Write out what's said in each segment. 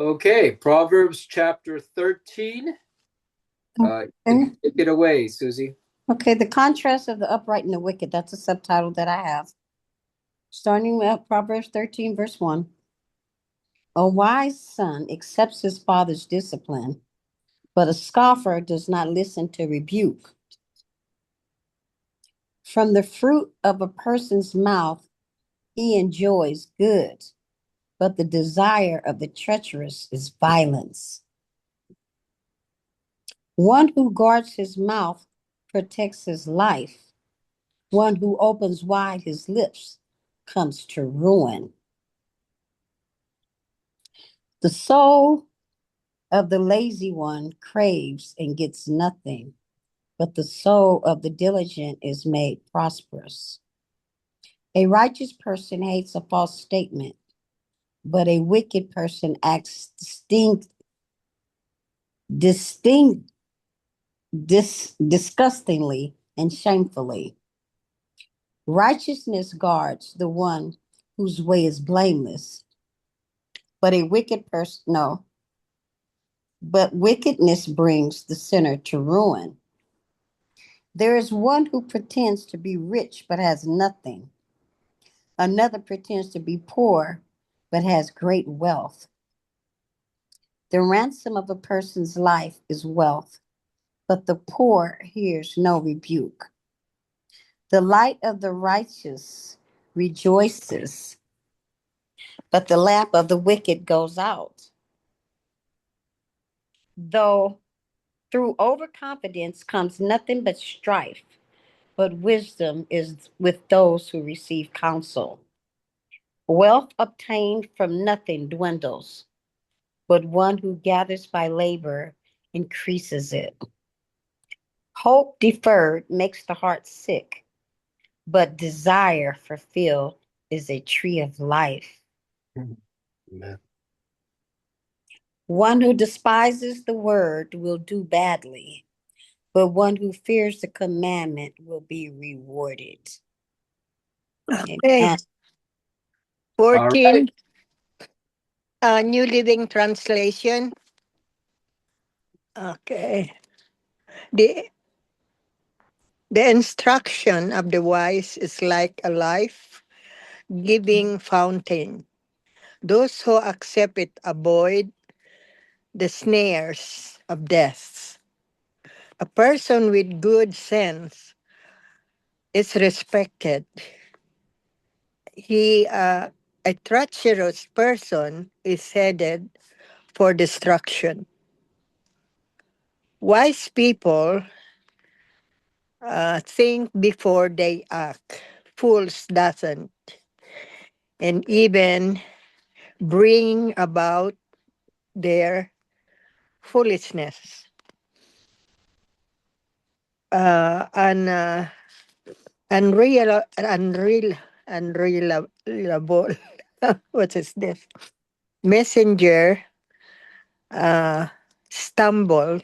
Okay, Proverbs chapter 13. Okay. Take it away, Susie. Okay, the contrast of the upright and the wicked. That's a subtitle that I have. Starting with Proverbs 13, verse 1. A wise son accepts his father's discipline, but a scoffer does not listen to rebuke. From the fruit of a person's mouth, he enjoys good, but the desire of the treacherous is violence. One who guards his mouth protects his life. One who opens wide his lips comes to ruin. The soul of the lazy one craves and gets nothing, but the soul of the diligent is made prosperous. A righteous person hates a false statement, but a wicked person acts disgustingly and shamefully. Righteousness guards the one whose way is blameless, but a wicked person, no, but wickedness brings the sinner to ruin. There is one who pretends to be rich but has nothing. Another pretends to be poor but has great wealth. The ransom of a person's life is wealth, but the poor hears no rebuke. The light of the righteous rejoices, but the lamp of the wicked goes out. Though through overconfidence comes nothing but strife, but wisdom is with those who receive counsel. Wealth obtained from nothing dwindles, but one who gathers by labor increases it. Hope deferred makes the heart sick, but desire fulfilled is a tree of life. Amen. One who despises the word will do badly, but one who fears the commandment will be rewarded. Okay. Amen. All 14, right. New Living Translation. Okay. The, the instruction of the wise is like a life-giving fountain. Those who accept it avoid the snares of death. A person with good sense is respected. A treacherous person is headed for destruction. Wise people think before they act. Fools doesn't, and even bring about their foolishness. And unreliable. What is this? Messenger uh, stumble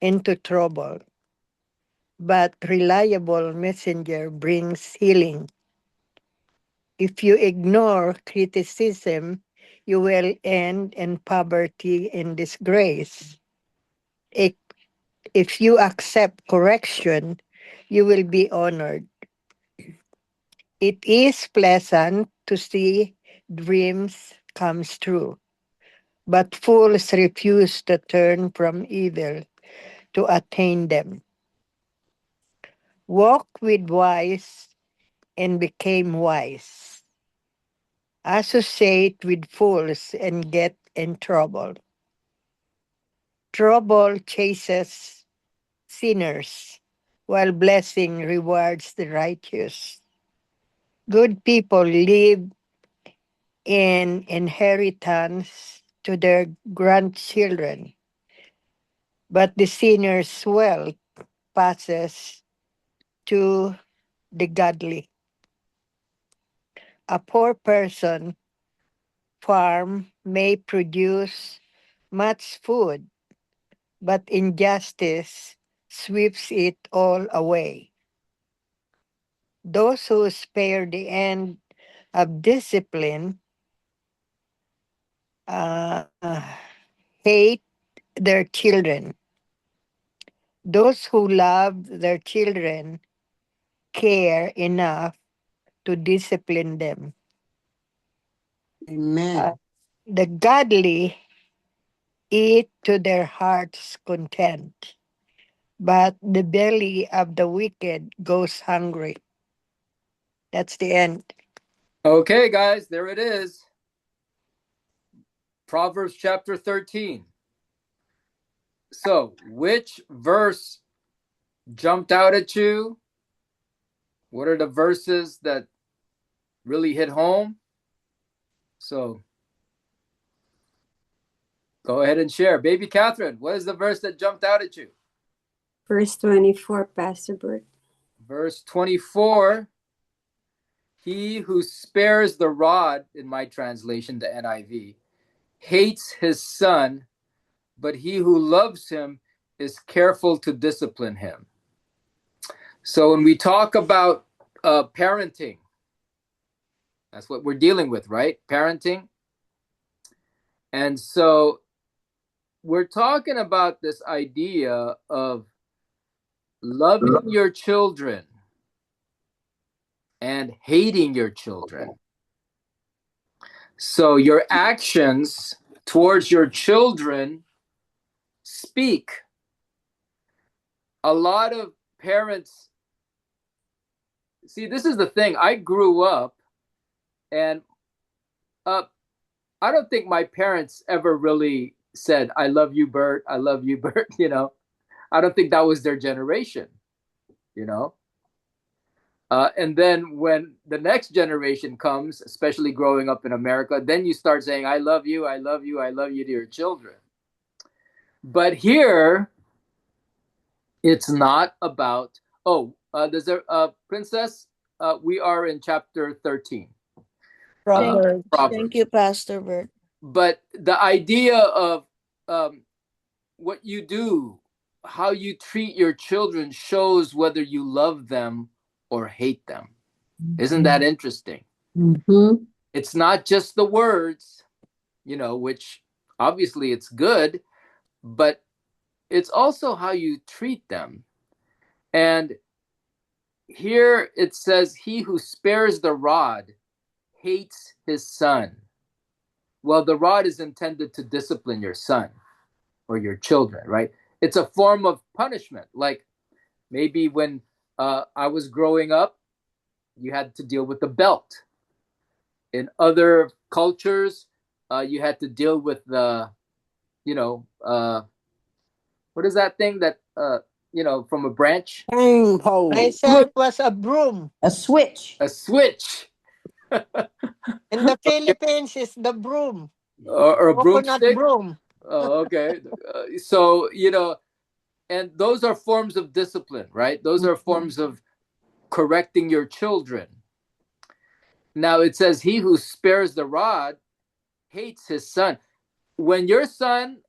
into trouble, but reliable messenger brings healing. If you ignore criticism, you will end in poverty and disgrace. If, if you accept correction, you will be honored. It is pleasant to see dreams comes true, but fools refuse to turn from evil to attain them. Walk with wise and became wise. Associate with fools and get in trouble. Trouble chases sinners, while blessing rewards the righteous. Good people leave in inheritance to their grandchildren, but the sinner's wealth passes to the godly. A poor person farm may produce much food, but injustice sweeps it all away. Those who spare the end of discipline uh, hate their children. Those who love their children care enough to discipline them. Amen. The godly eat to their heart's content, but the belly of the wicked goes hungry. That's the end. Okay, guys, there it is. Proverbs chapter 13. So, which verse jumped out at you? What are the verses that really hit home? So, go ahead and share. Baby Catherine, what is the verse that jumped out at you? Verse 24, Pastor Bert. Verse 24. He who spares the rod, in my translation, the NIV, hates his son, but he who loves him is careful to discipline him. So when we talk about parenting, that's what we're dealing with, right? Parenting. And so we're talking about this idea of loving your children and hating your children. So your actions towards your children speak. A lot of parents, see, this is the thing. I grew up and I don't think my parents ever really said, I love you, Bert. I love you, Bert. You know, I don't think that was their generation, you know. And then when the next generation comes, especially growing up in America, then you start saying, I love you, I love you, I love you to your children. But here, it's not about, there's a princess. We are in chapter 13. Proverbs. Thank you, Pastor Bert. But the idea of what you do, how you treat your children shows whether you love them or hate them. Isn't that interesting? Mm-hmm. It's not just the words, you know, which obviously it's good, but it's also how you treat them. And here it says, he who spares the rod hates his son. Well, the rod is intended to discipline your son or your children, right? It's a form of punishment. Like maybe when I was growing up, you had to deal with the belt. In other cultures, you had to deal with the, what is that thing that, from a branch? Cane pole. I said it was a broom. A switch. A switch. In the Philippines, it's the broom. Or a Coconut broomstick. broom. Oh, okay. So, and those are forms of discipline, right? Those are forms of correcting your children. Now it says, he who spares the rod hates his son. When your son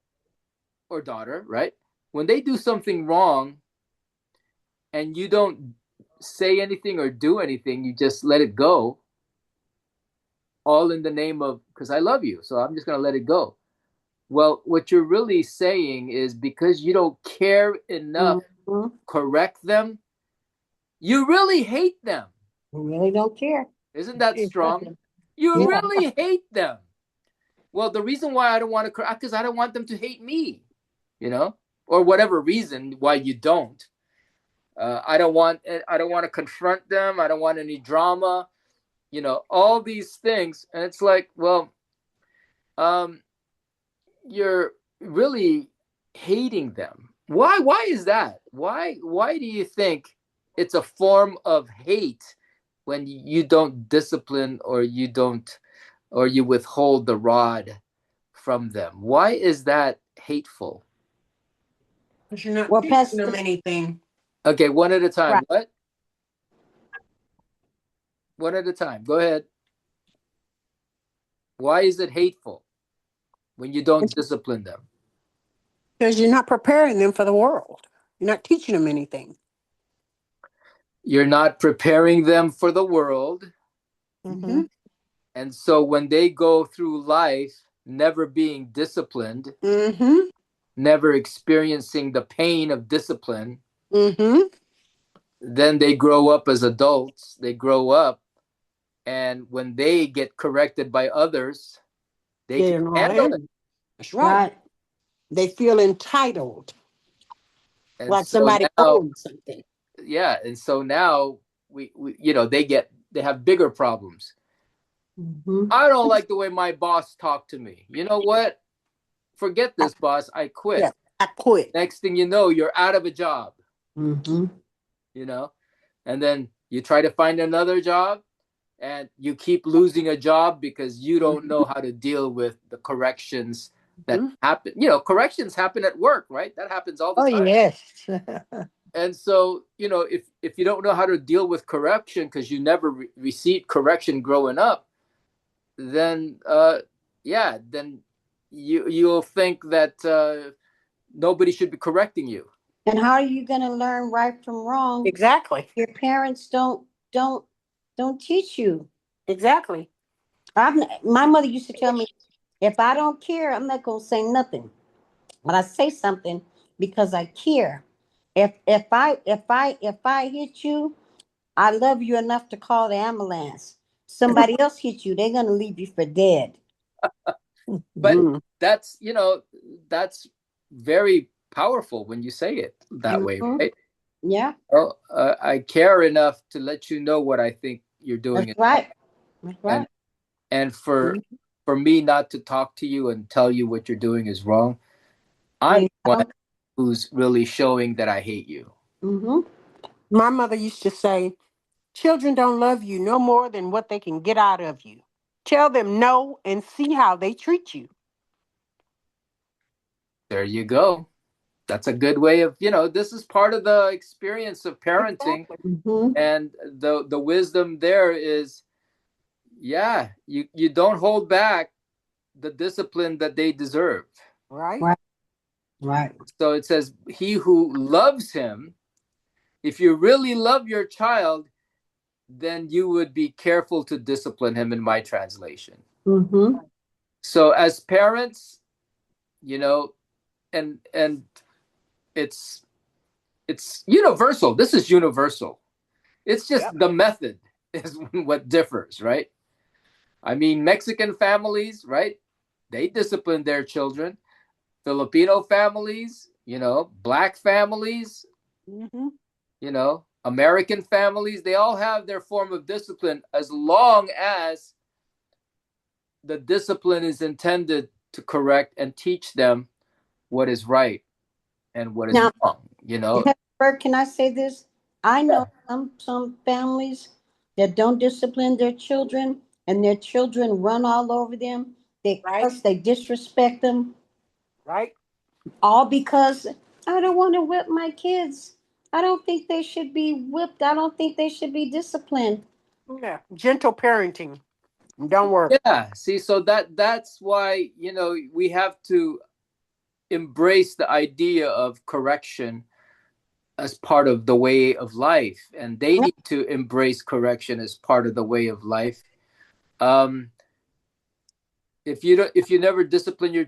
or daughter, right, when they do something wrong and you don't say anything or do anything, you just let it go, all in the name of, because I love you, so I'm just going to let it go. Well, what you're really saying is because you don't care enough to correct them, you really hate them. You really don't care. Isn't that strong? You really hate them. Well, the reason why I don't want to correct, because I don't want them to hate me, or whatever reason why you don't. I don't want to confront them. I don't want any drama, all these things. And it's like, well, you're really hating them. Why is that? Why do you think it's a form of hate when you don't discipline or you withhold the rod from them? Why is that hateful? Because you're not Well, teaching Pastor- them anything. Okay, one at a time. Right. What? One at a time. Go ahead. Why is it hateful when you don't discipline them? Because you're not preparing them for the world. You're not teaching them anything. You're not preparing them for the world. Mm-hmm. And so when they go through life, never being disciplined, Mm-hmm. never experiencing the pain of discipline, Mm-hmm. then they grow up as adults. They grow up, and when they get corrected by others, they They can don't know how to handle it. handle it. That's right. Right. They feel entitled, And like so somebody now, owns something. yeah, and so now we they have bigger problems. Mm-hmm. I don't like the way my boss talked to me. You know what? Forget I, this, boss. I quit. yeah, I quit. Next thing you know, you're out of a job, Mm-hmm. you know? And then you try to find another job and you keep losing a job because you don't know how to deal with the corrections that Mm-hmm. happen. Corrections happen at work, right? That happens all the Oh, time. yes. And so, if you don't know how to deal with correction because you never received correction growing up, then then you'll think that nobody should be correcting you. And how are you going to learn right from wrong? Exactly. Your parents don't don't teach you. Exactly. My mother used to tell me, if I don't care, I'm not gonna say nothing. But I say something because I care. If I hit you, I love you enough to call the ambulance. Somebody else hit you, they're gonna leave you for dead. But Mm. that's very powerful when you say it that way, Mm-hmm. right? Yeah, Well, I care enough to let you know what I think you're doing that's is wrong, right. That's and right. and for Mm. for me not to talk to you and tell you what you're doing is wrong, I'm There you the one go. who's really showing that I hate you. Mm-hmm. My mother used to say, children don't love you no more than what they can get out of you. Tell them no and see how they treat you. There you go. That's a good way of, this is part of the experience of parenting, Exactly. Mm-hmm. and the wisdom there is, yeah, you don't hold back the discipline that they deserve. Right? Right. Right. So it says, he who loves him, if you really love your child, then you would be careful to discipline him, in my translation. Mm-hmm. So as parents, you know, and it's universal. This is universal. It's just Yep. the method is what differs, right? I mean, Mexican families, right? They discipline their children. Filipino families, black families, Mm-hmm. American families, they all have their form of discipline, as long as the discipline is intended to correct and teach them what is right and what is Now, wrong. Bert, can I say this? I Yeah. know some families that don't discipline their children, and their children run all over them. They Right? curse, they disrespect them, Right? all because I don't want to whip my kids. I don't think they should be whipped. I don't think they should be disciplined. Yeah. Gentle parenting. Don't work. Yeah, see, so that's why, we have to embrace the idea of correction as part of the way of life, and they Yeah. need to embrace correction as part of the way of life. um if you never discipline your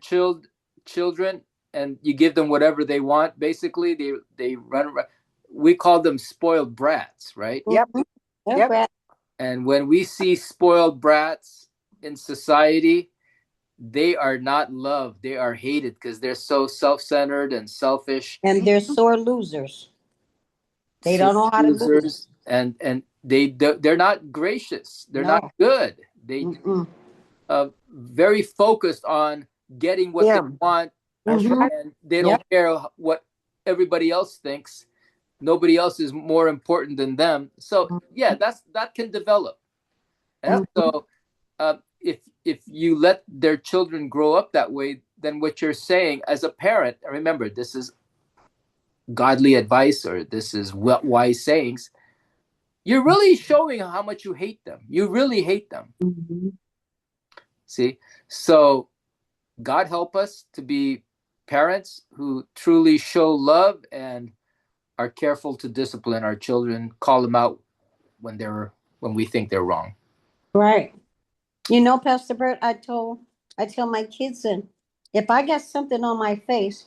children, and you give them whatever they want, basically they run around. We call them spoiled brats, right? Yep. Mhm. They're Yep. brat. And when we see spoiled brats in society, they are not loved, they are hated, because they're so self-centered and selfish. And they're sore losers. They Sore don't know how to lose. losers, and they're not gracious, they're not No. good. They Mm-mm. very focused on getting what they Yeah. want, That's Mm-hmm. right. and they Yep. don't care what everybody else thinks. Nobody else is more important than them. So yeah, that can develop. And Mm-hmm. so if you let their children grow up that way, then what you're saying as a parent, remember, this is godly advice, or this is wise sayings. You're really showing how much you hate them. You really hate them. Mm-hmm. See, so God help us to be parents who truly show love and are careful to discipline our children, call them out when we think they're wrong. Right. Pastor Bert, I told I tell my kids, and if I got something on my face,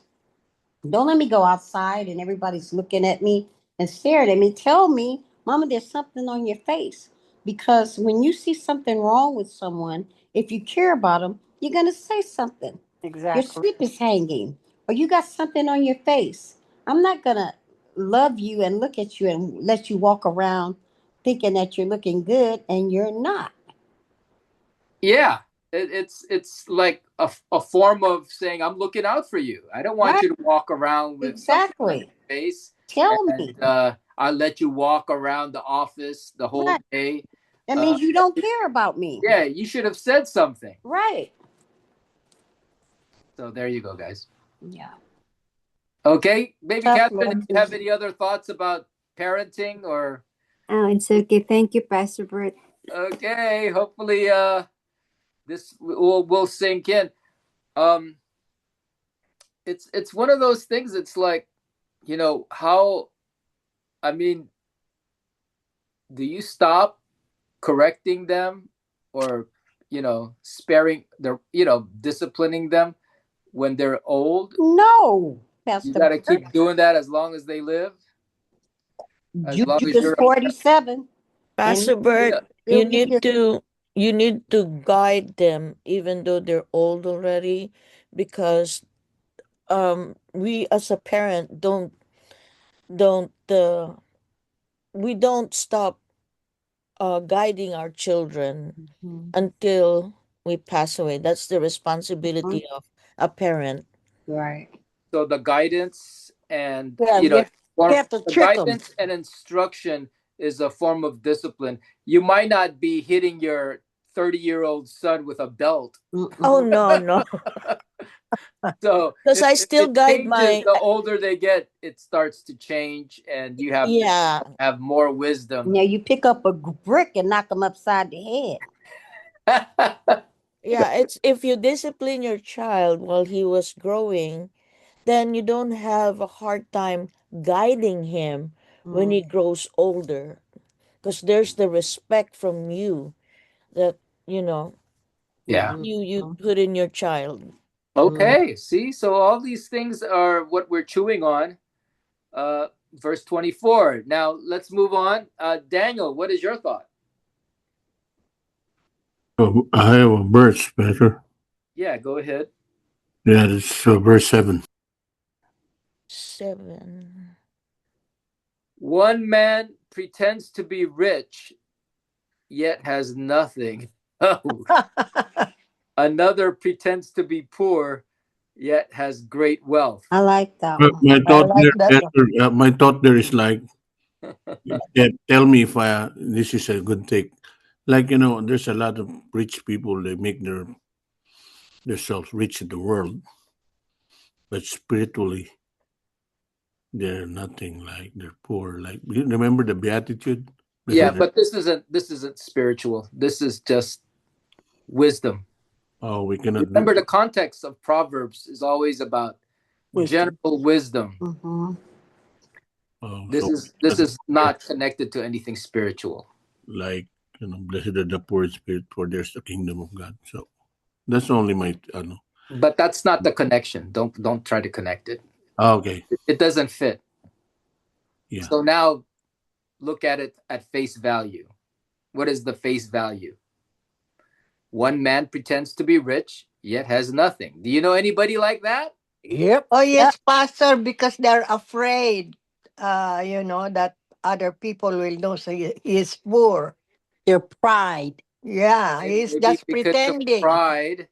don't let me go outside and everybody's looking at me and staring at me. Tell me, Mama, there's something on your face. Because when you see something wrong with someone, if you care about them, you're going to say something. Your Exactly. slip is hanging, or you got something on your face. I'm not going to love you and look at you and let you walk around thinking that you're looking good and you're not. Yeah, it's like a form of saying I'm looking out for you. I don't want Right? you to walk around with something on Exactly. your face, Tell me. and I'll let you walk around the office the whole Right. day. That Uh, means you don't care about me. yeah, you should have said something. Right. So there you go, guys. Yeah. Okay, baby Tough Catherine, do you have lessons. any other thoughts about parenting or? Oh, it's okay. Thank you, Pastor Bert. Okay, hopefully this will sink in. Um, it's one of those things. It's like, how, I mean, do you stop correcting them, or sparing their, disciplining them when they're old? No, You Pastor got to Bert. keep doing that as long as they live, as long Juju as is you're 47 and Pastor he Bert, yeah. still get his. you need to guide them even though they're old already, because we as a parent don't we don't stop guiding our children Mhm. until we pass away. That's the Mhm. responsibility of a parent. Right. So the guidance and, Yeah, you have to the trick them. guidance and instruction is a form of discipline. You might not be hitting your 30-year-old son with a belt. Oh Mm-mm. no, no. So Because if I it still guide changes, my the older they get, it starts to change, and you have to yeah. have more wisdom. Now you pick up a brick and knock him upside the head. Yeah, it's if you discipline your child while he was growing, then you don't have a hard time guiding him when Mm. he grows older, because there's the respect from you that you know Yeah. you put in your child. Mm. Okay. See, so all these things are what we're chewing on. Verse 24. Now let's move on. Daniel, what is your thought? Oh, I have a verse, Pastor. Yeah, go ahead. Yeah, it's verse 7. 7. One man pretends to be rich, yet has nothing. Oh, another pretends to be poor, yet has great wealth. I like that My, one. my I thought like there, that one. Pastor, my thought there is like, yeah, tell me if this is a good take. Like, there's a lot of rich people, they make themselves rich in the world, but spiritually, they're nothing. Like, they're poor. Like, you remember the Beatitude? Yeah, Blessed are, but this isn't spiritual. This is just wisdom. oh, we cannot do. Remember, the context of Proverbs is always about Wisdom. general wisdom. Mm-hmm. Oh, This so, is this is not connected to anything spiritual. like, blessed are the poor in spirit, for there's the kingdom of God. So, that's only my, But that's not the connection. Don't try to connect it. okay. It doesn't fit. Yeah. So now look at it at face value. What is the face value? One man pretends to be rich, yet has nothing. Do you know anybody like that? Yep. Oh Yep. yes, pastor, because they're afraid that other people will know, so he is poor. Their pride. Yeah, he's Maybe just because of pretending. pride,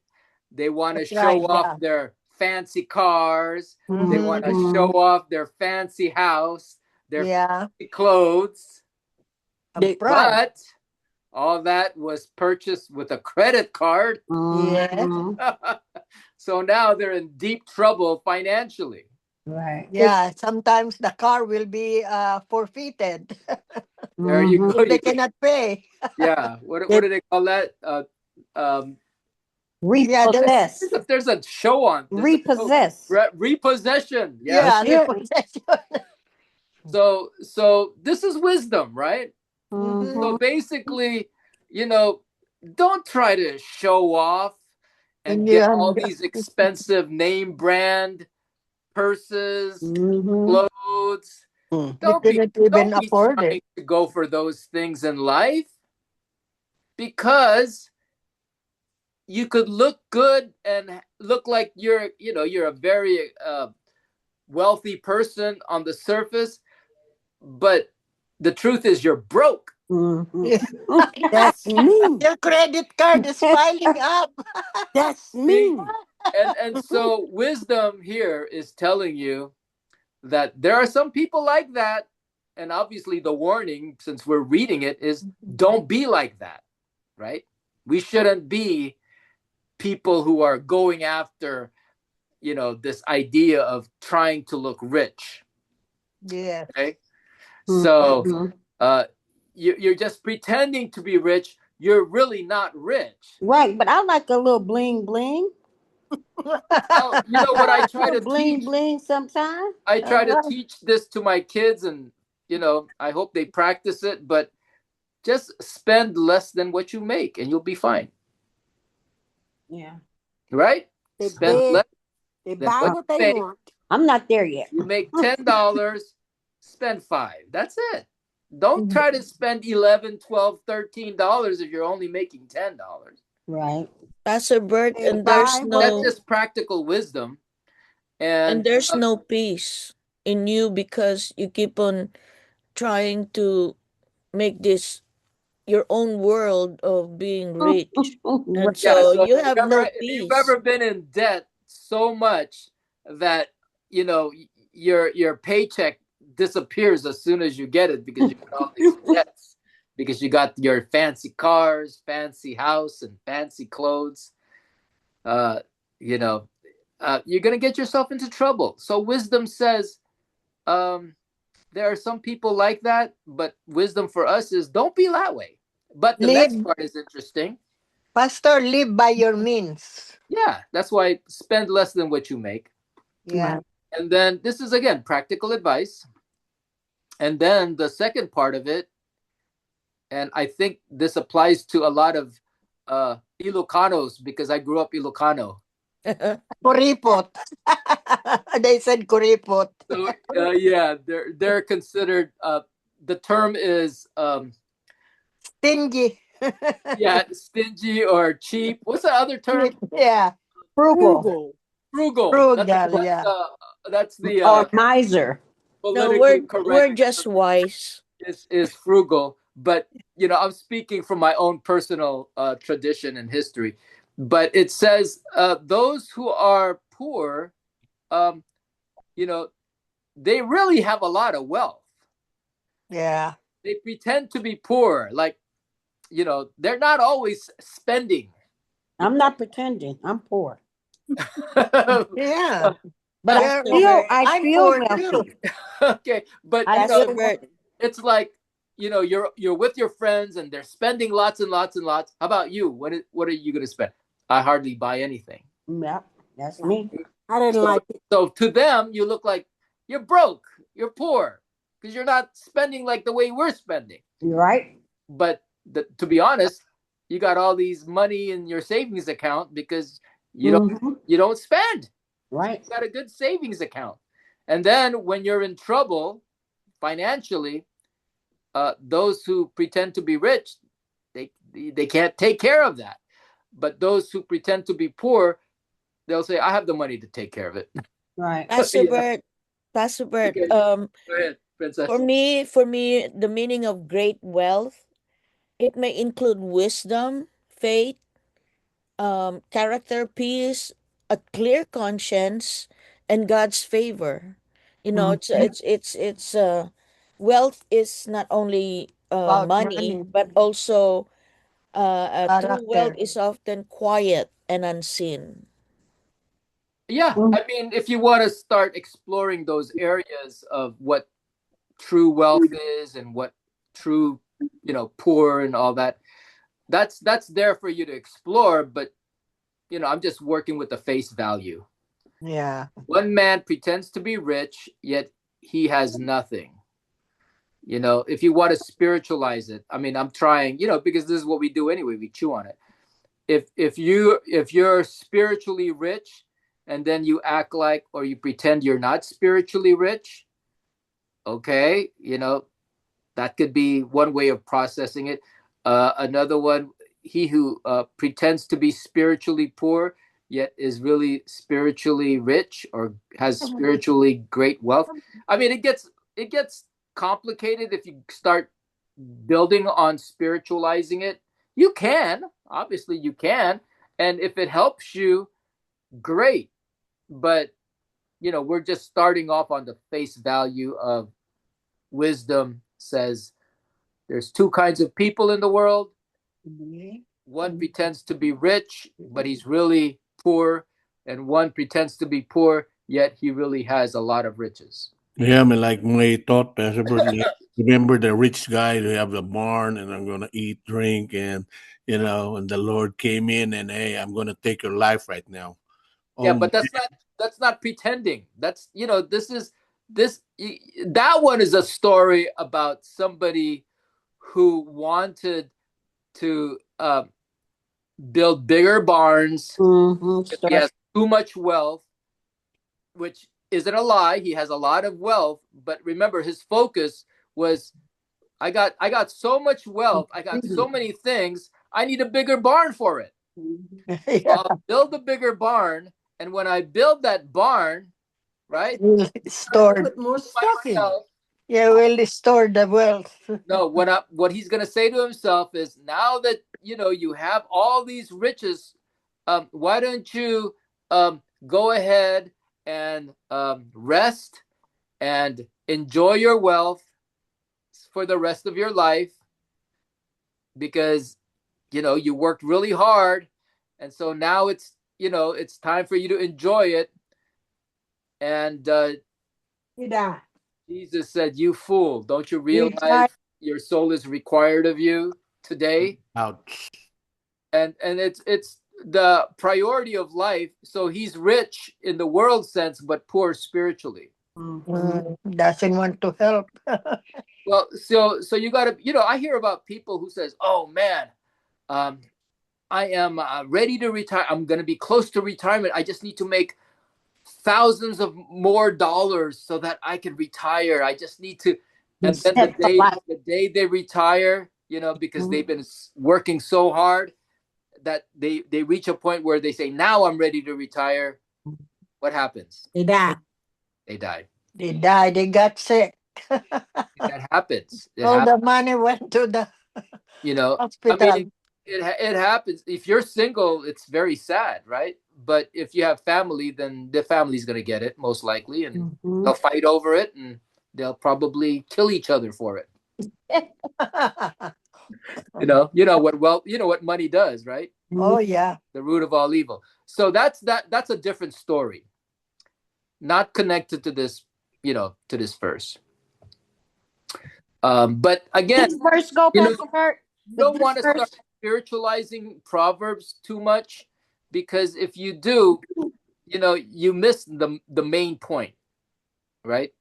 they want to That's show right, off yeah. their fancy cars, they Mm-hmm. want to Mhm. show Mm-hmm. off their fancy house, their Yeah, fancy clothes, I'm They proud. but all that was purchased with a credit card. Yes. Mm-hmm. So now they're in deep trouble financially. Right. they Yeah, sometimes the car will be forfeited There you Mm-hmm. go. if they You can, cannot pay. yeah. What they do they call that? Um, Yeah, Repossess. there's a show on. There's a show, Repossess. repossession. yeah, Yes. yeah. repossession. So this is wisdom, right? Mm-hmm. So Mm-hmm. basically, you know, don't try to show off and you get have all these expensive name brand purses, clothes. Mm. you couldn't even Don't be afford it. trying to go for those things in life, because you could look good and look like you're a very wealthy person on the surface, but the truth is you're broke. Mhm. That's me. Your credit card is piling up. That's See? me. And so wisdom here is telling you that there are some people like that. And obviously the warning, since we're reading it, is don't be like that, right? We shouldn't be people who are going after, this idea of trying to look rich. Yeah. Okay. So Mhm. you're just pretending to be rich. You're really not rich. Right, but I like a little bling bling. Well, you know what I A try little to bling teach? bling sometimes. I try to teach this to my kids, and I hope they practice it, but just spend less than what you make and you'll be fine. Yeah. Right? They Spend beg, less they than buy what what you they make. want. I'm not there yet. You make $10, spend 5. That's it. Don't try to spend 11, 12, $13 if you're only making $10. Right. Pastor Bert, They buy what That's they just practical wisdom. and And there's no peace in you because you keep on trying to make this your own world of being rich. And Right. yeah, so so you have no if you've peace. ever been in debt so much that your paycheck disappears as soon as you get it, because you got all these debts, because you got your fancy cars, fancy house, and fancy clothes. Uh, you know, you're gonna get yourself into trouble. So wisdom says, um, there are some people like that, but wisdom for us is don't be that way. But the next Live, part is interesting. Pastor, live by your means. Yeah, that's why spend less than what you make. Yeah. Right. And then this is again practical advice. And then the second part of it, and I think this applies to a lot of Ilocanos, because I grew up Ilocano. Kuripot. They said kuripot. So yeah, they're considered. The term is Stingy. yeah, stingy or cheap. What's the other term? Yeah. Frugal frugal. Frugal. Frugal, yeah. That's the or miser. No, politically we're correct just wise. is frugal. But I'm speaking from my own personal tradition and history. But it says those who are poor, um, you know, they really have a lot of wealth. Yeah. They pretend to be poor, like they're not always spending. I'm not pretending. I'm poor. Yeah. But I Pastor You're, feel Bert, I I'm feel poor too. wealthy. Okay, but I Pastor feel Bert, it's like you're with your friends and they're spending lots and lots and lots. How about you? What are you going to spend? I hardly buy anything. yep, that's me. I didn't So, like it. so to them, you look like you're broke, you're poor, because you're not spending like the way we're spending. You right? But to be honest, you got all these money in your savings account because you don't Mm-hmm. you don't spend. Right. You got a good savings account, and then when you're in trouble financially, those who pretend to be rich, they can't take care of that. But those who pretend to be poor, they'll say, "I have the money to take care of it." Right. Pastor You know? Bert, Pastor Bert. Okay, go ahead, For princess. me, the meaning of great wealth, it may include wisdom, faith, character, peace, a clear conscience, and God's favor. Mhm. Wealth is not only About money, money. but also true wealth Character. is often quiet and unseen. Yeah, Mm. I mean, if you want to start exploring those areas of what true wealth is and what true, poor and all that, that's there for you to explore. But I'm just working with the face value. Yeah. One man pretends to be rich, yet he has nothing. If you want to spiritualize it, I mean, I'm trying, because this is what we do anyway. We chew on it. if you're spiritually rich and then you act like or you pretend you're not spiritually rich, okay, that could be one way of processing it. Another one, he who pretends to be spiritually poor yet is really spiritually rich or has spiritually great wealth. I mean, it gets complicated if you start building on spiritualizing it. You can, obviously, you can, and if it helps you, great. But we're just starting off on the face value of wisdom says there's two kinds of people in the world. One pretends to be rich, but he's really poor, and one pretends to be poor, yet he really has a lot of riches. Yeah, I mean, like my thought, Pastor Bert, like, remember the rich guy who have the barn and I'm going to eat, drink, and, and the Lord came in and, hey, I'm going to take your life right now. Yeah, Oh, but that's not pretending. That's this is this that one is a story about somebody who wanted to build bigger barns. He has too much wealth, which isn't a lie. He has a lot of wealth, but remember, his focus was, I got so much wealth, I got so many things, I need a bigger barn for it. So Yeah. I'll build a bigger barn, and when I build that barn, right, We'll store. Put more stuff in it. Yeah, we'll store the wealth. no, what he's gonna say to himself is, now that you have all these riches, why don't you go ahead and rest and enjoy your wealth for the rest of your life, because you worked really hard, and so now it's time for you to enjoy it. And Yeah. Jesus said, "You fool, don't you He realize died. your soul is required of you today?" ouch. And it's the priority of life. So he's rich in the world sense, but poor spiritually. Doesn't want to help. Well, so you got to, I hear about people who says, "Oh man, um, I am ready to retire. I'm going to be close to retirement. I just need to make thousands of more dollars so that I can retire. I just need to." And then the day they retire, because they've been working so hard, that they reach a point where they say, "Now I'm ready to retire." What happens? They die. They die. They died. They got sick. That happens. It All happens. the money went to the I mean, hospital. it happens. If you're single, it's very sad, right? But if you have family, then the family's gonna get it most likely, and they'll fight over it, and they'll probably kill each other for it. What money does, right? Oh yeah. The root of all evil. So that's a different story, not connected to this verse. But again, This verse go, you Pastor Bert? don't want to start spiritualizing Proverbs too much, because if you do, you miss the main point, right?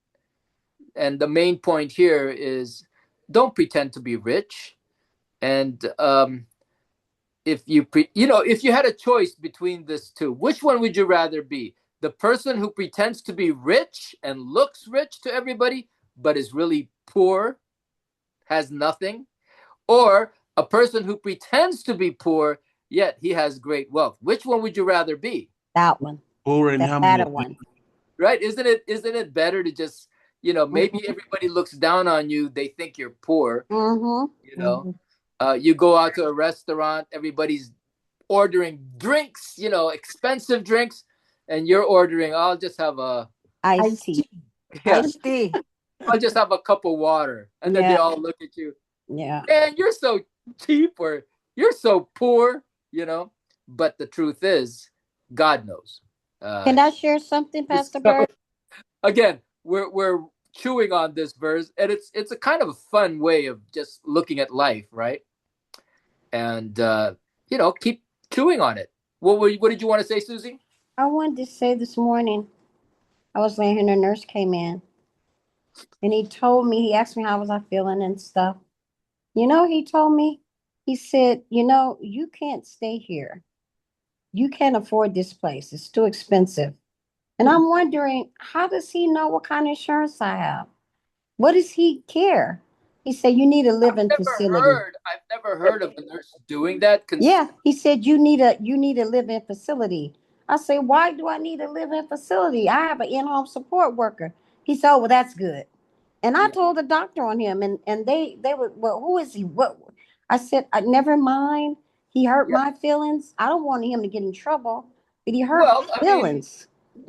And the main point here is, don't pretend to be rich. And if you had a choice between this two, which one would you rather be? The person who pretends to be rich and looks rich to everybody, but is really poor, has nothing, or a person who pretends to be poor, yet he has great wealth? Which one would you rather be? That one. Poor and The humble. latter one. Right? Isn't it better to just, maybe everybody looks down on you, they think you're poor, you go out to a restaurant, everybody's ordering drinks, expensive drinks, and you're ordering, I'll just have a Iced tea. yeah, Iced tea. I'll just have a cup of water, and then they all look at you, Yeah. man, you're so cheap, or you're so poor, but the truth is, God knows. Can I share something, Pastor So, Bert? again, we're chewing on this verse, and it's a kind of a fun way of just looking at life, right? And keep chewing on it. What did you want to say, Susie? I wanted to say this morning, I was laying here and the nurse came in, and he asked me how was I feeling and stuff. He told me He said, you can't stay here. You can't afford this place. It's too expensive. And I'm wondering, how does he know what kind of insurance I have? What does he care? He said, you need a living facility. I've never heard of a nurse doing that. Yeah, he said you need a living facility. I say, why do I need a living facility? I have an in-home support worker. He said, oh, well, that's good. And I Yeah. told the doctor on him, and they were, well, who is he? What? I said, never mind. He hurt Yeah. my feelings. I don't want him to get in trouble, but he hurt Well, my I mean, feelings.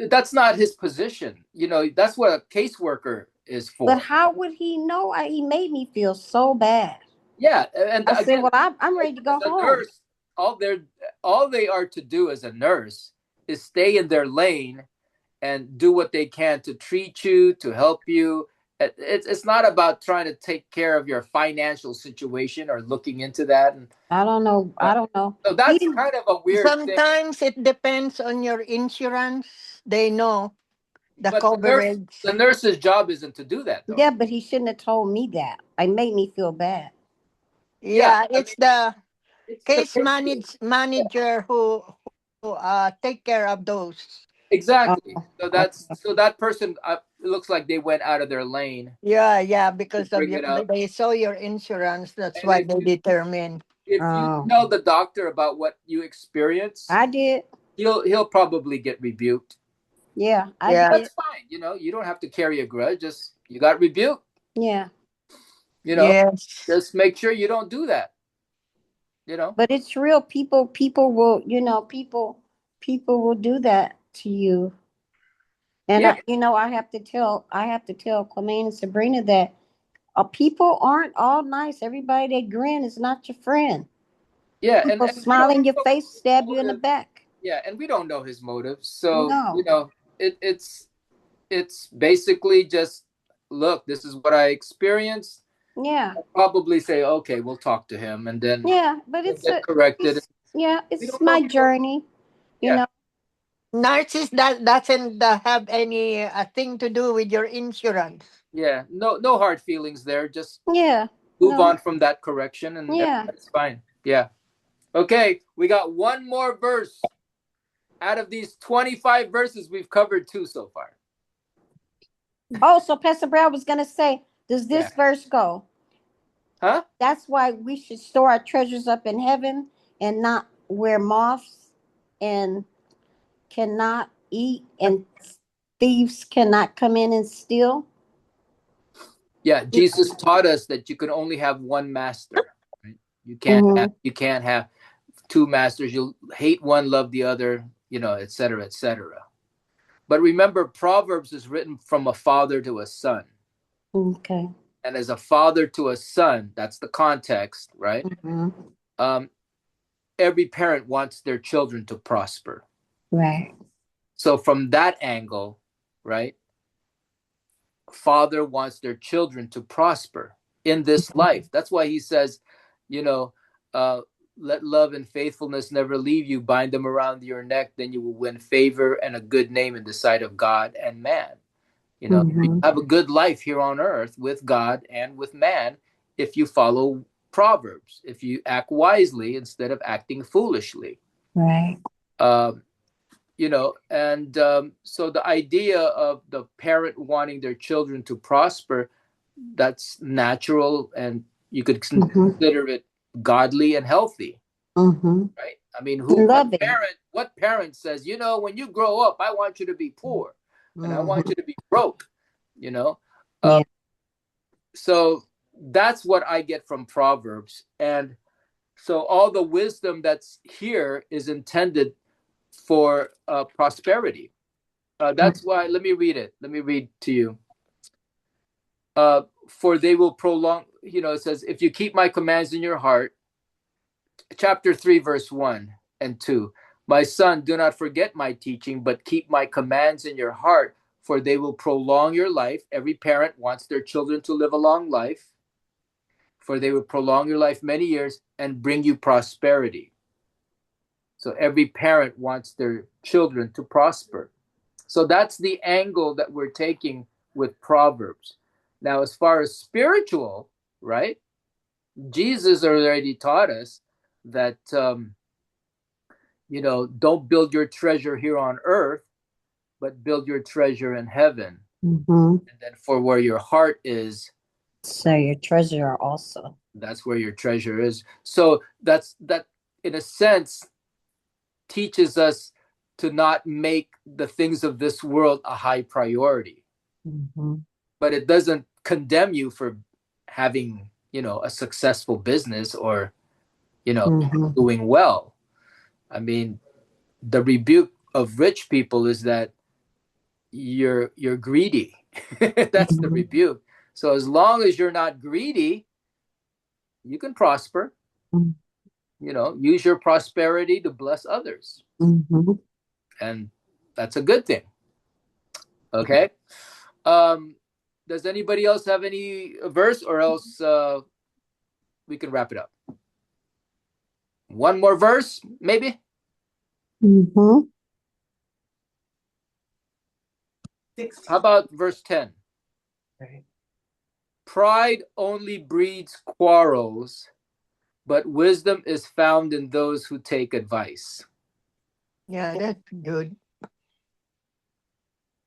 that's not his position. That's what a caseworker is But for. how would he know? He made me feel so bad. Yeah, and I said, again, well, I'm ready to as go a home. nurse, all they are to do as a nurse is stay in their lane and do what they can to treat you, to help you. It's not about trying to take care of your financial situation or looking into that. And I don't know. uh, I don't know. so that's He, kind of a weird thing. Sometimes it depends on your insurance. They know the But the coverage. nurse's job isn't to do that, though. yeah, but he shouldn't have told me that. It made me feel bad. Yeah, Yeah, I it's mean, the it's the case patient. Yeah, manager who take care of those. exactly. Oh, So okay. that person, it looks like they went out of their lane Yeah, yeah, to because of bring your it up. they saw your insurance. That's And why they determine. if you Oh, tell the doctor about what you experience, I did. he'll probably get rebuked. Yeah, I And Yeah, did. that's fine. You don't have to carry a grudge. Just you got rebuked. Yeah, You know, yes. just make sure you don't do that. You know. but it's real. People will, people will do that to you. And Yeah, I have to tell Clemaine and Sabrina that people aren't all nice. Everybody that grin is not your friend. yeah, People and we smile don't in your know face, his stab you in the motive. back. Yeah, and we don't know his motives. So No. it's basically just look. This is what I experienced. Yeah. Probably say, okay, we'll talk to him, and then Yeah, but he'll get corrected. it's yeah, We it's don't know my the motive. journey, you Yeah, know. Narcissist that doesn't have any thing to do with your insurance. yeah. No hard feelings there. Just Yeah. move No. on from that correction, and Yeah. everybody's fine. Yeah. Okay, we got one more verse. Out of these 25 verses, we've covered two so far. Oh, so Pastor Brown was gonna say, does Yeah. this verse go? Huh? That's why we should store our treasures up in heaven and not where moths and cannot eat and thieves cannot come in and steal. Yeah, Jesus taught us that you can only have one master. Right? Mm-hmm. You can't have two masters. You'll hate one, love the other, et cetera, et cetera. But remember, Proverbs is written from a father to a son. Okay. And as a father to a son, that's the context, right? Mm-hmm. Um, every parent wants their children to prosper. Right. So from that angle, right, father wants their children to prosper in this life. That's why he says, you know, uh, let love and faithfulness never leave you. Bind them around your neck, then you will win favor and a good name in the sight of God and man. You Mm-hmm. have a good life here on earth with God and with man if you follow Proverbs, if you act wisely instead of acting foolishly. Right. Um, and so the idea of the parent wanting their children to prosper, that's natural, and you could Mm-hmm. consider it godly and healthy, Mm-hmm. right? I mean, Loving. what parent says, when you grow up, I want you to be poor and I want Mm-hmm. you to be broke, you know? Uh, Yeah. so that's what I get from Proverbs. And so all the wisdom that's here is intended for prosperity. That's why, let me read it. Let me read to you. For they will prolong, it says, if you keep my commands in your heart, chapter 3, verse 1 and 2. My son, do not forget my teaching, but keep my commands in your heart, for they will prolong your life. Every parent wants their children to live a long life, for they will prolong your life many years and bring you prosperity. So every parent wants their children to prosper. So that's the angle that we're taking with Proverbs. Now, as far as spiritual, right? Jesus already taught us that, don't build your treasure here on earth, but build your treasure in heaven. Mm-hmm. And then for where your heart is, So your treasure also. that's where your treasure is. So that, in a sense, teaches us to not make the things of this world a high priority. Mm-hmm. But it doesn't condemn you for having, a successful business or, Mm-hmm. doing well. I mean, the rebuke of rich people is that you're greedy. That's the Mm-hmm. rebuke. So as long as you're not greedy, you can prosper. Use your prosperity to bless others. Mm-hmm. And that's a good thing. Okay. Um, does anybody else have any verse, or else we can wrap it up? One more verse, maybe? Mm-hmm. How about verse 10? Pride only breeds quarrels, but wisdom is found in those who take advice. Yeah, that's good.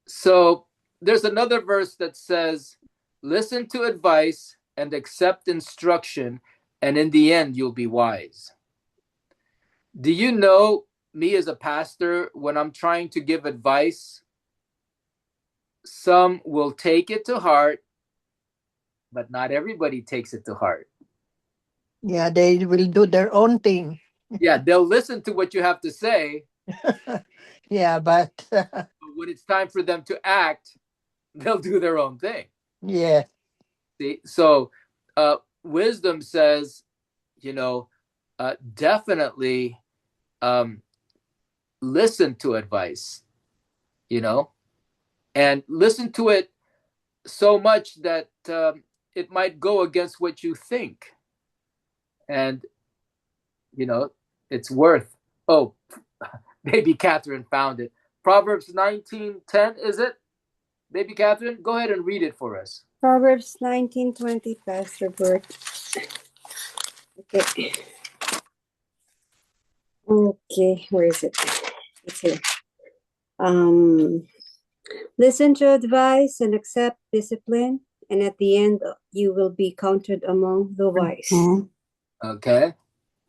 So there's another verse that says, listen to advice and accept instruction, and in the end, you'll be wise. Do you know, me as a pastor, when I'm trying to give advice, some will take it to heart, but not everybody takes it to heart. Yeah, they will do their own thing. Yeah, they'll listen to what you have to say, Yeah, but but when it's time for them to act, they'll do their own thing. yeah, See, so wisdom says, definitely listen to advice, and listen to it so much that it might go against what you think, and it's worth. Oh, baby Catherine found it. Proverbs 19:10, is it? Baby Catherine, go ahead and read it for us. Proverbs 19:20, Pastor Bert. Okay. Okay, where is it? It's here. Listen to advice and accept discipline, and at the end, you will be counted among the wise. Okay.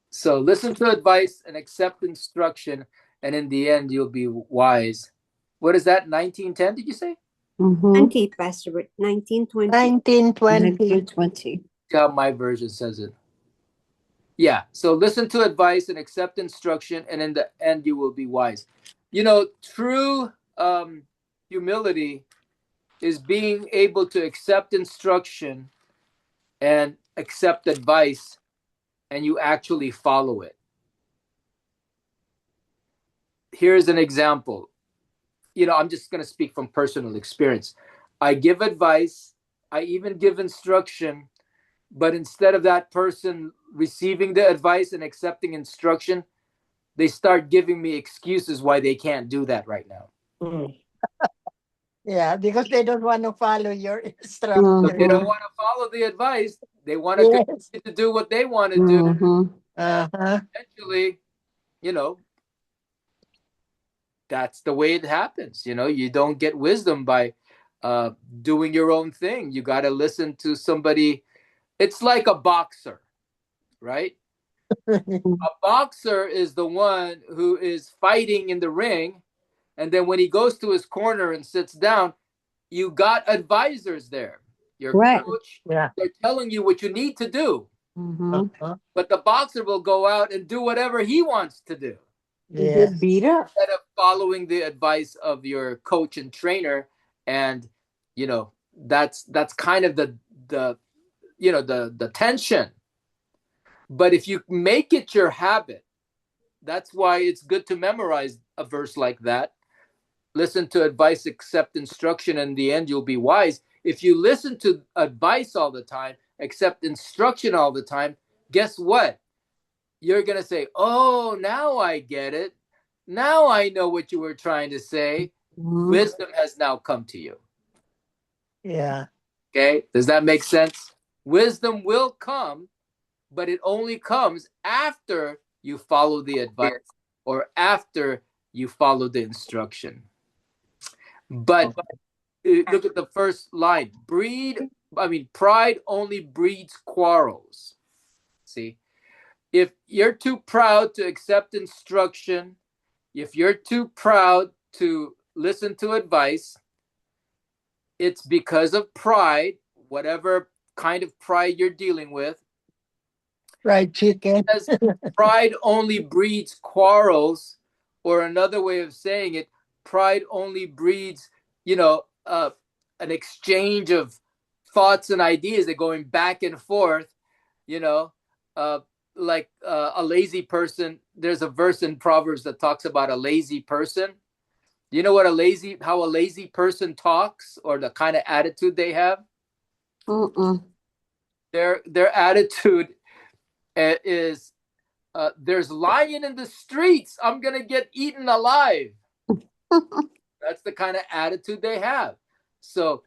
So listen to advice and accept instruction, and in the end, you'll be wise. What is that? 19:10? Did you say? 20, Pastor Bert. 19:20. 1920. 1920. See how my version says it. Yeah. So listen to advice and accept instruction, and in the end, you will be wise. True humility is being able to accept instruction and accept advice, and you actually follow it. Here's an example. I'm just going to speak from personal experience. I give advice, I even give instruction, but instead of that person receiving the advice and accepting instruction, they start giving me excuses why they can't do that right now. Yeah, because they don't want to follow your But instruction. they don't want to follow the advice. They want to Yes. continue to do what they want to do. Uh-huh. Eventually, that's the way it happens. You don't get wisdom by doing your own thing. You got to listen to somebody. It's like a boxer, right? A boxer is the one who is fighting in the ring, and then when he goes to his corner and sits down, you got advisors there. Your Right. coach, Yeah. they're telling you what you need to do. Uh-huh. But the boxer will go out and do whatever he wants to do, Yeah. Get beat up. instead of following the advice of your coach and trainer. And that's kind of the tension. But if you make it your habit, that's why it's good to memorize a verse like that. Listen to advice, accept instruction, and in the end you'll be wise. If you listen to advice all the time, accept instruction all the time, guess what? You're going to say, oh, now I get it. Now I know what you were trying to say. Wisdom has now come to you. Yeah. Okay? Does that make sense? Wisdom will come but it only comes after you follow the advice or after you follow the instruction. But look at the first line. Pride only breeds quarrels. See, if you're too proud to accept instruction, if you're too proud to listen to advice, it's because of pride, whatever kind of pride you're dealing with. Fried chicken. Because pride only breeds quarrels, or another way of saying it, pride only breeds, an exchange of thoughts and ideas that going back and forth, you know, like a lazy person. There's a verse in Proverbs that talks about a lazy person. You know how a lazy person talks, or the kind of attitude they have? Mm-mm. Their attitude is, there's lion in the streets, I'm gonna get eaten alive. That's the kind of attitude they have. So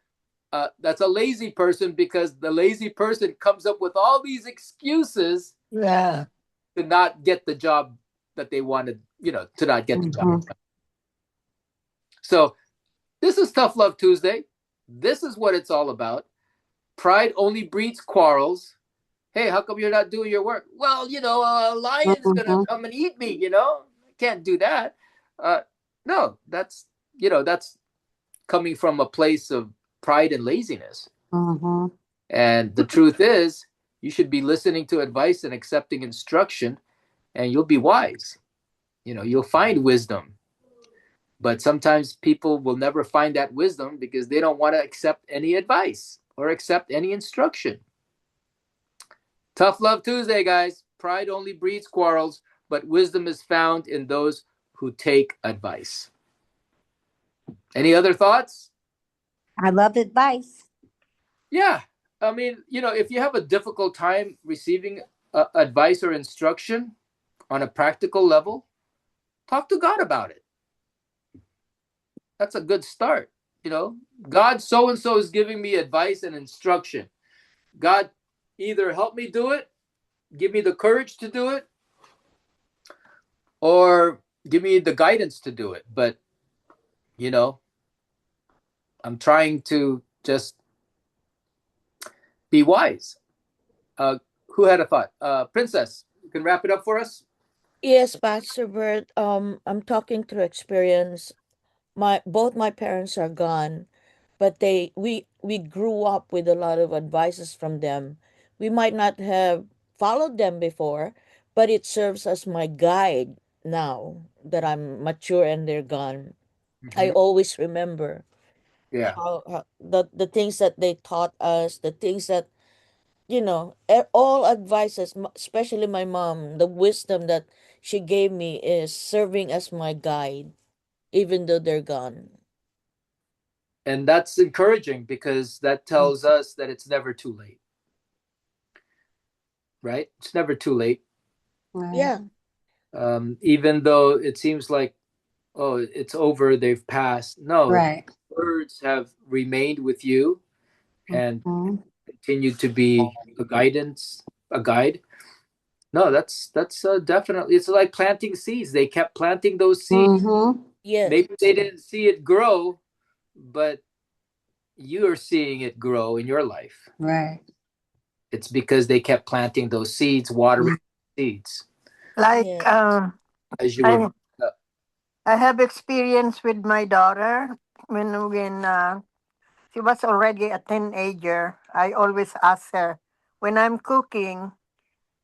that's a lazy person, because the lazy person comes up with all these excuses Yeah. to not get the job that they wanted, to not get the job. So this is Tough Love Tuesday. This is what it's all about. Pride only breeds quarrels. Hey, how come you're not doing your work? Well, a lion's gonna come and eat me. I can't do that. No, that's coming from a place of pride and laziness. And the truth is, you should be listening to advice and accepting instruction, and you'll be wise. You'll find wisdom. But sometimes people will never find that wisdom because they don't want to accept any advice or accept any instruction. Tough Love Tuesday, guys. Pride only breeds quarrels, but wisdom is found in those who take advice. Any other thoughts? I love advice. Yeah. If you have a difficult time receiving advice or instruction on a practical level, talk to God about it. That's a good start. God, so and so is giving me advice and instruction. God, either help me do it, give me the courage to do it, or give me the guidance to do it. But, I'm trying to just be wise. Who had a thought? Princess, you can wrap it up for us? Yes, Pastor Bert. I'm talking through experience. Both my parents are gone, but we grew up with a lot of advices from them. We might not have followed them before, but it serves as my guide now that I'm mature and they're gone. I always remember Yeah. how the things that they taught us, the things that all advices, especially my mom, the wisdom that she gave me is serving as my guide, even though they're gone. And that's encouraging, because that tells us that it's never too late, right? It's never too late. Right. Yeah. Even though it seems like, oh, it's over, they've passed. No, Right. words have remained with you and Mhm. continue to be a guide. No, that's definitely. It's like planting seeds. They kept planting those seeds. Mhm. Yes. Maybe they didn't see it grow, but you are seeing it grow in your life. Right. It's because they kept planting those seeds, watering seeds Like Yes. as you were. I I have experience with my daughter when she was already a teenager. I always ask her, when I'm cooking,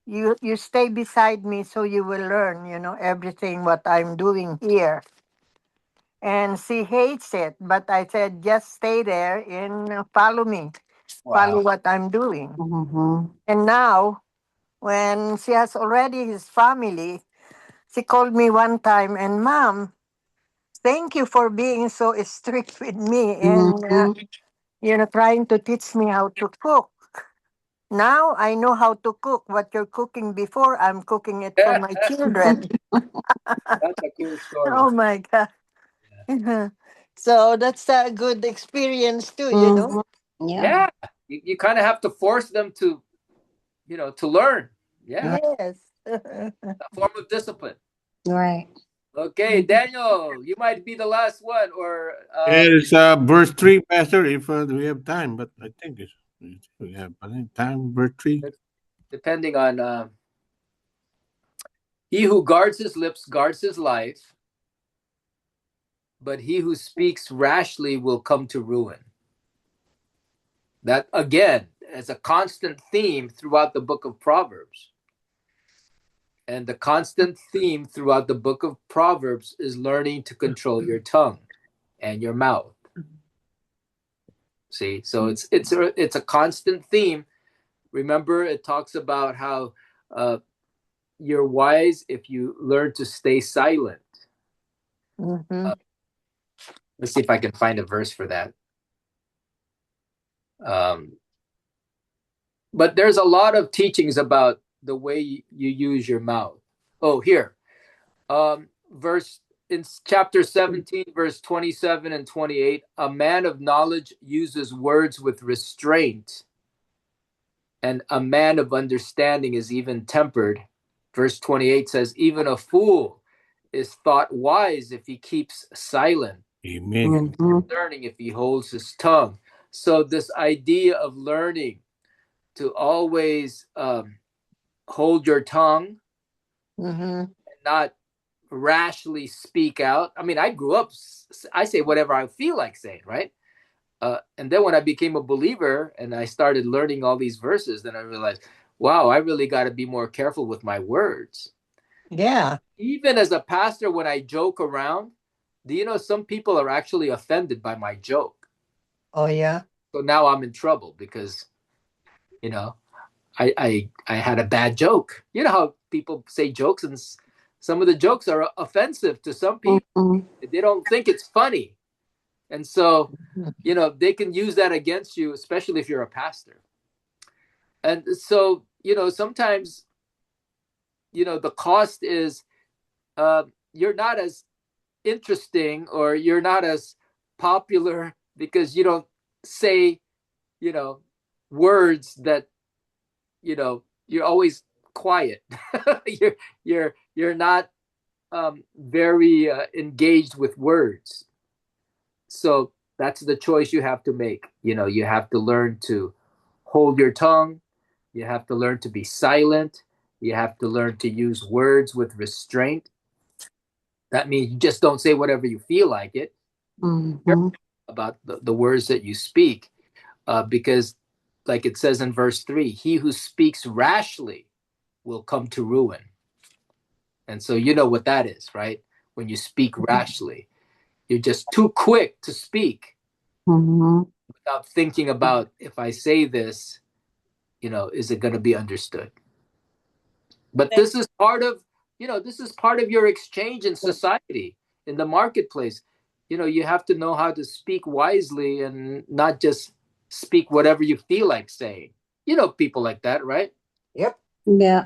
you stay beside me so you will learn, everything what I'm doing here. And she hates it, but I said just stay there and follow me, follow Wow. what I'm doing. Mhm. And now when she has already his family, she called me one time and, Mom, thank you for being so strict with me and Mhm. trying to teach me how to cook. Now I know how to cook. What you're cooking before, I'm cooking it for my children. That's a cool story. Oh my God. So that's a good experience too. Mhm. Yeah. Yeah, you kind of have to force them to learn. Yeah, Yes. a form of discipline. Right. Okay, Daniel, you might be the last one, or It's verse 3, Pastor, if we have time, but I think we have time, verse 3. depending on he who guards his lips guards his life, but he who speaks rashly will come to ruin. That again is a constant theme throughout the book of Proverbs. And the constant theme throughout the book of Proverbs is learning to control your tongue and your mouth. See, so it's a constant theme. Remember, it talks about how you're wise if you learn to stay silent. Mhm. Let's see if I can find a verse for that. But there's a lot of teachings about the way you use your mouth. Oh, here, verse in chapter 17, verse 27 and 28. A man of knowledge uses words with restraint, and a man of understanding is even tempered. Verse 28 says, even a fool is thought wise if he keeps silent, Amen. learning if he holds his tongue. So this idea of learning to always hold your tongue, Mhm. not rashly speak out. I mean, I grew up, I say whatever I feel like saying, right? And then when I became a believer and I started learning all these verses, then I realized, wow, I really got to be more careful with my words. Yeah. Even as a pastor, when I joke around, do you know some people are actually offended by my joke? Oh yeah. So now I'm in trouble because, you know, I had a bad joke. You know how people say jokes, and some of the jokes are offensive to some people. They don't think it's funny. And so, you know, they can use that against you, especially if you're a pastor. And so, you know, sometimes, you know, the cost is you're not as interesting or you're not as popular because you don't say, you know, words that, you know, you're always quiet. You're not very engaged with words. So that's the choice you have to make. You know, you have to learn to hold your tongue. You have to learn to be silent. You have to learn to use words with restraint. That means you just don't say whatever you feel like it. About the words that you speak, because, like it says in verse 3, he who speaks rashly will come to ruin. And so you know what that is, right? When you speak rashly, you're just too quick to speak without thinking about, if I say this, you know, is it going to be understood? But this is part of, you know, this is part of your exchange in society, in the marketplace. You know, you have to know how to speak wisely and not just speak whatever you feel like saying. You know, people like that, right? Yep. Yeah.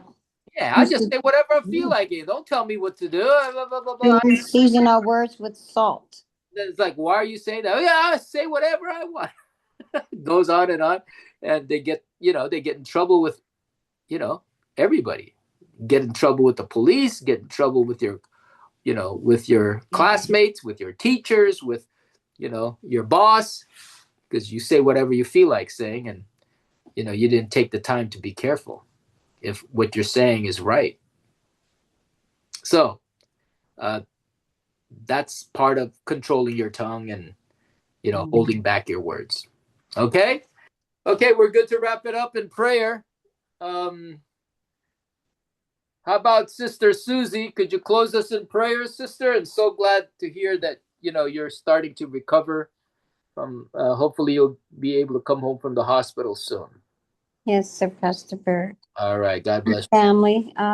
Yeah, I just say whatever I feel like. Don't tell me what to do. Blah, blah, blah, blah. And we season our words with salt. It's like, why are you saying that? Oh, yeah, I say whatever I want. Goes on, and they get, you know, they get in trouble with, you know, everybody. Get in trouble with the police. Get in trouble with your, you know, with your classmates, with your teachers, with, you know, your boss, because you say whatever you feel like saying, and, you know, you didn't take the time to be careful if what you're saying is right. So that's part of controlling your tongue and, you know, holding back your words. Okay. Okay, we're good to wrap it up in prayer. How about Sister Susie? Could you close us in prayer, Sister? And so glad to hear that, you know, you're starting to recover from. Hopefully, you'll be able to come home from the hospital soon. Yes, sir, Pastor Bird. All right. God bless you. Family.